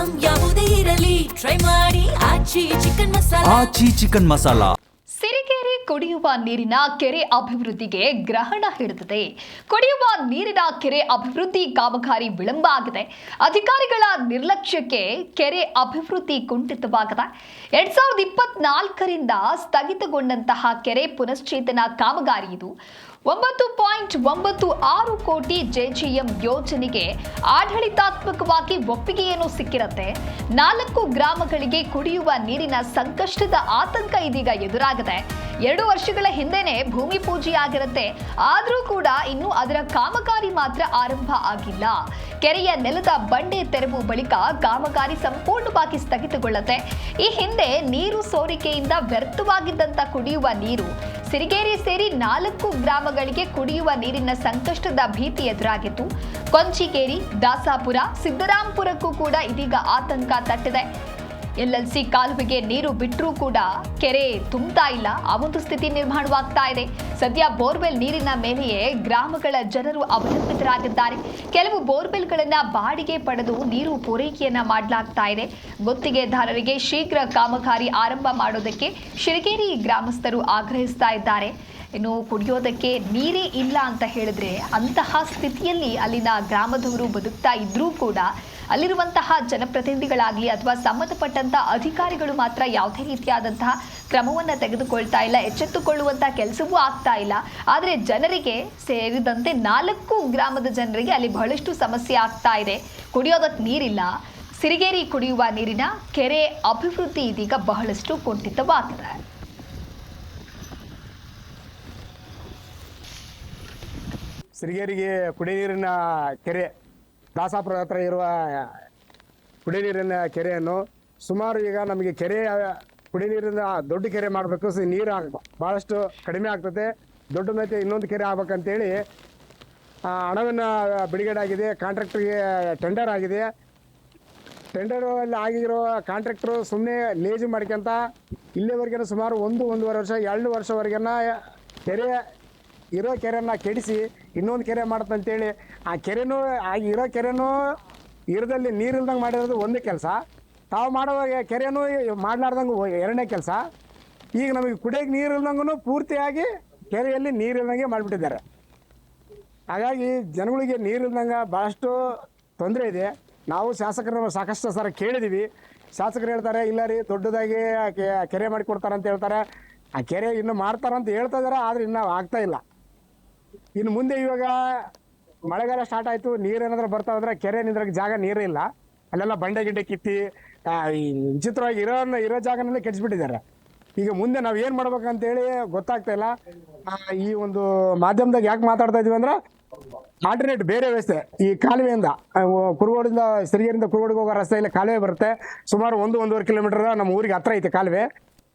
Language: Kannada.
ಐಟಂ ಯಾವುದೇ ಇರಲಿ ಟ್ರೈ ಮಾಡಿ ಆಚಿ ಚಿಕನ್ ಮಸಾಲಾ. ಸಿರಿಗೆರೆ ಕುಡಿಯುವ ನೀರಿನ ಕೆರೆ ಅಭಿವೃದ್ಧಿಗೆ ಗ್ರಹಣ ಹಿಡಿದಿದೆ. ಕುಡಿಯುವ ನೀರಿನ ಕೆರೆ ಅಭಿವೃದ್ಧಿ ಕಾಮಗಾರಿ ವಿಳಂಬ ಆಗಿದೆ. ಅಧಿಕಾರಿಗಳ ನಿರ್ಲಕ್ಷ್ಯಕ್ಕೆ ಕೆರೆ ಅಭಿವೃದ್ಧಿ ಕುಂಠಿತವಾಗಿದೆ. 2024ರಿಂದ ಸ್ಥಗಿತಗೊಂಡಂತಹ ಕೆರೆ ಪುನಶ್ಚೇತನ ಕಾಮಗಾರಿ ಇದು. 9.96 ಕೋಟಿ ಜೆಜಿಎಂ ಯೋಜನೆಗೆ ಆಡಳಿತಾತ್ಮಕವಾಗಿ ಒಪ್ಪಿಗೆಯನ್ನು ಸಿಕ್ಕಿರುತ್ತೆ. 4 ಗ್ರಾಮಗಳಿಗೆ ಕುಡಿಯುವ ನೀರಿನ ಸಂಕಷ್ಟದ ಆತಂಕ ಇದೀಗ ಎದುರಾಗಿದೆ. 2 ವರ್ಷಗಳ ಹಿಂದೆನೆ ಭೂಮಿ ಪೂಜೆಯಾಗಿರುತ್ತೆ. ಆದರೂ ಕೂಡ ಇನ್ನು ಅದರ ಕಾಮಗಾರಿ ಮಾತ್ರ ಆರಂಭ ಆಗಿಲ್ಲ. ಕೆರೆಯ ನೆಲದ ಬಂಡೆ ತೆರವು ಬಳಿಕ ಕಾಮಗಾರಿ ಸಂಪೂರ್ಣವಾಗಿ ಸ್ಥಗಿತಗೊಳ್ಳುತ್ತೆ. ಈ ಹಿಂದೆ ನೀರು ಸೋರಿಕೆಯಿಂದ ವ್ಯರ್ಥವಾಗಿದ್ದಂತ ಕುಡಿಯುವ ನೀರು ಸಿರಿಗೆರೆ ಸೇರಿ 4 ಗ್ರಾಮಗಳಿಗೆ ಕುಡಿಯುವ ನೀರಿನ ಸಂಕಷ್ಟದ ಭೀತಿ ಎದುರಾಗಿತ್ತು. ಕೊಂಚಿಕೇರಿ, ದಾಸಾಪುರ, ಸಿದ್ದರಾಂಪುರಕ್ಕೂ ಕೂಡ ಇದೀಗ ಆತಂಕ ತಟ್ಟಿದೆ. LLC ಕಾಲುವೆಗೆ ನೀರು ಬಿಟ್ಟರೂ ಕೂಡ ಕೆರೆ ತುಂಬುತ್ತಾ ಇಲ್ಲ. ಆ ಒಂದು ಸ್ಥಿತಿ ನಿರ್ಮಾಣವಾಗ್ತಾ ಇದೆ. ಸದ್ಯ ಬೋರ್ವೆಲ್ ನೀರಿನ ಮೇಲೆಯೇ ಗ್ರಾಮಗಳ ಜನರು ಅವಲಂಬಿತರಾಗಿದ್ದಾರೆ. ಕೆಲವು ಬೋರ್ವೆಲ್ಗಳನ್ನ ಬಾಡಿಗೆ ಪಡೆದು ನೀರು ಪೂರೈಕೆಯನ್ನ ಮಾಡಲಾಗ್ತಾ ಇದೆ. ಗುತ್ತಿಗೆದಾರರಿಗೆ ಶೀಘ್ರ ಕಾಮಗಾರಿ ಆರಂಭ ಮಾಡೋದಕ್ಕೆ ಶಿರಗೇರಿ ಗ್ರಾಮಸ್ಥರು ಆಗ್ರಹಿಸ್ತಾ ಇದ್ದಾರೆ. ಇನ್ನು ಕುಡಿಯೋದಕ್ಕೆ ನೀರೇ ಇಲ್ಲ ಅಂತ ಹೇಳಿದ್ರೆ ಅಂತಹ ಸ್ಥಿತಿಯಲ್ಲಿ ಅಲ್ಲಿನ ಗ್ರಾಮದವರು ಬದುಕ್ತಾ ಇದ್ರೂ ಕೂಡ ಅಲ್ಲಿರುವಂತಹ ಜನಪ್ರತಿನಿಧಿಗಳಾಗಲಿ ಅಥವಾ ಸಂಬಂಧಪಟ್ಟಂತಹ ಅಧಿಕಾರಿಗಳು ಮಾತ್ರ ಯಾವುದೇ ರೀತಿಯಾದಂತಹ ಕ್ರಮವನ್ನು ತೆಗೆದುಕೊಳ್ತಾ ಇಲ್ಲ. ಎಚ್ಚೆತ್ತುಕೊಳ್ಳುವಂತಹ ಕೆಲಸವೂ ಆಗ್ತಾ ಇಲ್ಲ. ಆದರೆ ಜನರಿಗೆ ಸೇರಿದಂತೆ 4 ಗ್ರಾಮದ ಜನರಿಗೆ ಅಲ್ಲಿ ಬಹಳಷ್ಟು ಸಮಸ್ಯೆ ಆಗ್ತಾ ಇದೆ. ಕುಡಿಯೋದಕ್ಕೆ ನೀರಿಲ್ಲ. ಸಿರಿಗೆರೆ ಕುಡಿಯುವ ನೀರಿನ ಕೆರೆ ಅಭಿವೃದ್ಧಿ ಇದೀಗ ಬಹಳಷ್ಟು ಕುಂಠಿತವಾಗಿದೆ. ಸಿರಿಗೆರೆಗೆ ಕುಡಿಯ ನೀರಿನ ಕೆರೆ ದಾಸಾಪುರ ಹತ್ರ ಇರುವ ಕುಡಿಯ ನೀರಿನ ಕೆರೆಯನ್ನು ಸುಮಾರು ಈಗ ನಮಗೆ ಕೆರೆ ಕುಡಿಯ ನೀರಿನ ದೊಡ್ಡ ಕೆರೆ ಮಾಡಬೇಕು. ನೀರು ಭಾಳಷ್ಟು ಕಡಿಮೆ ಆಗ್ತದೆ. ದೊಡ್ಡ ಮೇಲೆ ಇನ್ನೊಂದು ಕೆರೆ ಆಗ್ಬೇಕಂತೇಳಿ ಹಣವನ್ನು ಬಿಡುಗಡೆ ಆಗಿದೆ. ಕಾಂಟ್ರಾಕ್ಟ್ರಿಗೆ ಟೆಂಡರ್ ಆಗಿದೆ. ಟೆಂಡರಲ್ಲಿ ಆಗಿರೋ ಕಾಂಟ್ರಾಕ್ಟ್ರು ಸುಮ್ಮನೆ ಲೇಜು ಮಾಡ್ಕೊಂತ ಇಲ್ಲಿವರೆಗೆ ಸುಮಾರು 1-1.5 ವರ್ಷ 2 ವರ್ಷವರೆಗೆನ ಕೆರೆ ಇರೋ ಕೆರೆಯನ್ನು ಕೆಡಿಸಿ ಇನ್ನೊಂದು ಕೆರೆ ಮಾಡುತ್ತಂತೇಳಿ ಆ ಕೆರೆನೂ ಇರೋ ಕೆರೆನೂ ಇರದಲ್ಲಿ ನೀರಿಲ್ದಂಗೆ ಮಾಡಿರೋದು ಒಂದು ಕೆಲಸ. ತಾವು ಮಾಡುವಾಗ ಕೆರೆನೂ ಮಾಡಲಾರ್ದಂಗೆ 2ನೇ ಕೆಲಸ. ಈಗ ನಮಗೆ ಕುಡಿಯೋಕ್ಕೆ ನೀರು ಇಲ್ದಂಗೂ ಪೂರ್ತಿಯಾಗಿ ಕೆರೆಯಲ್ಲಿ ನೀರಿಲ್ದಂಗೆ ಮಾಡಿಬಿಟ್ಟಿದ್ದಾರೆ. ಹಾಗಾಗಿ ಜನಗಳಿಗೆ ನೀರಿಲ್ದಂಗೆ ಭಾಳಷ್ಟು ತೊಂದರೆ ಇದೆ. ನಾವು ಶಾಸಕರನ್ನು ಸಾಕಷ್ಟು ಸಲ ಕೇಳಿದ್ದೀವಿ. ಶಾಸಕರು ಹೇಳ್ತಾರೆ ಇಲ್ಲ ರೀ ದೊಡ್ಡದಾಗಿ ಕೆರೆ ಮಾಡಿಕೊಡ್ತಾರೆ ಅಂತ ಹೇಳ್ತಾರೆ. ಆ ಕೆರೆ ಇನ್ನು ಮಾಡ್ತಾರಂತ ಹೇಳ್ತಾ ಇದ್ದಾರೆ, ಆದರೆ ಇನ್ನೂ ಆಗ್ತಾಯಿಲ್ಲ. ಇನ್ನು ಮುಂದೆ ಇವಾಗ ಮಳೆಗಾಲ ಸ್ಟಾರ್ಟ್ ಆಯಿತು, ನೀರೇನಾದ್ರೂ ಬರ್ತಾ ಹೋದ್ರೆ ಕೆರೆ ನಿಂದ್ರಕ್ಕೆ ಜಾಗ ನೀರೇ ಇಲ್ಲ. ಅಲ್ಲೆಲ್ಲ ಬಂಡೆ ಗಿಡ್ಡೆ ಕಿತ್ತಿ ವಿಚಿತ್ರವಾಗಿ ಇರೋ ಜಾಗನಲ್ಲೇ ಕೆಡಿಸ್ಬಿಟ್ಟಿದ್ದಾರೆ. ಈಗ ಮುಂದೆ ನಾವು ಏನು ಮಾಡ್ಬೇಕಂತೇಳಿ ಗೊತ್ತಾಗ್ತಾ ಇಲ್ಲ. ಈ ಒಂದು ಮಾಧ್ಯಮದಾಗ ಯಾಕೆ ಮಾತಾಡ್ತಾ ಇದೀವಿ ಅಂದ್ರೆ ಆಲ್ಟರ್ನೇಟ್ ಬೇರೆ ವ್ಯವಸ್ಥೆ. ಈ ಕಾಲುವೆಯಿಂದ ಕುರುಗೋಡಿಂದ ಸಿರಿಗೆರೆಯಿಂದ ಕುರುಗೋಡಿಗೆ ಹೋಗೋ ರಸ್ತೆಯಲ್ಲಿ ಕಾಲುವೆ ಬರುತ್ತೆ. ಸುಮಾರು 1-1.5 ಕಿಲೋಮೀಟರ್ ನಮ್ಮ ಊರಿಗೆ ಹತ್ರ ಐತೆ ಕಾಲುವೆ.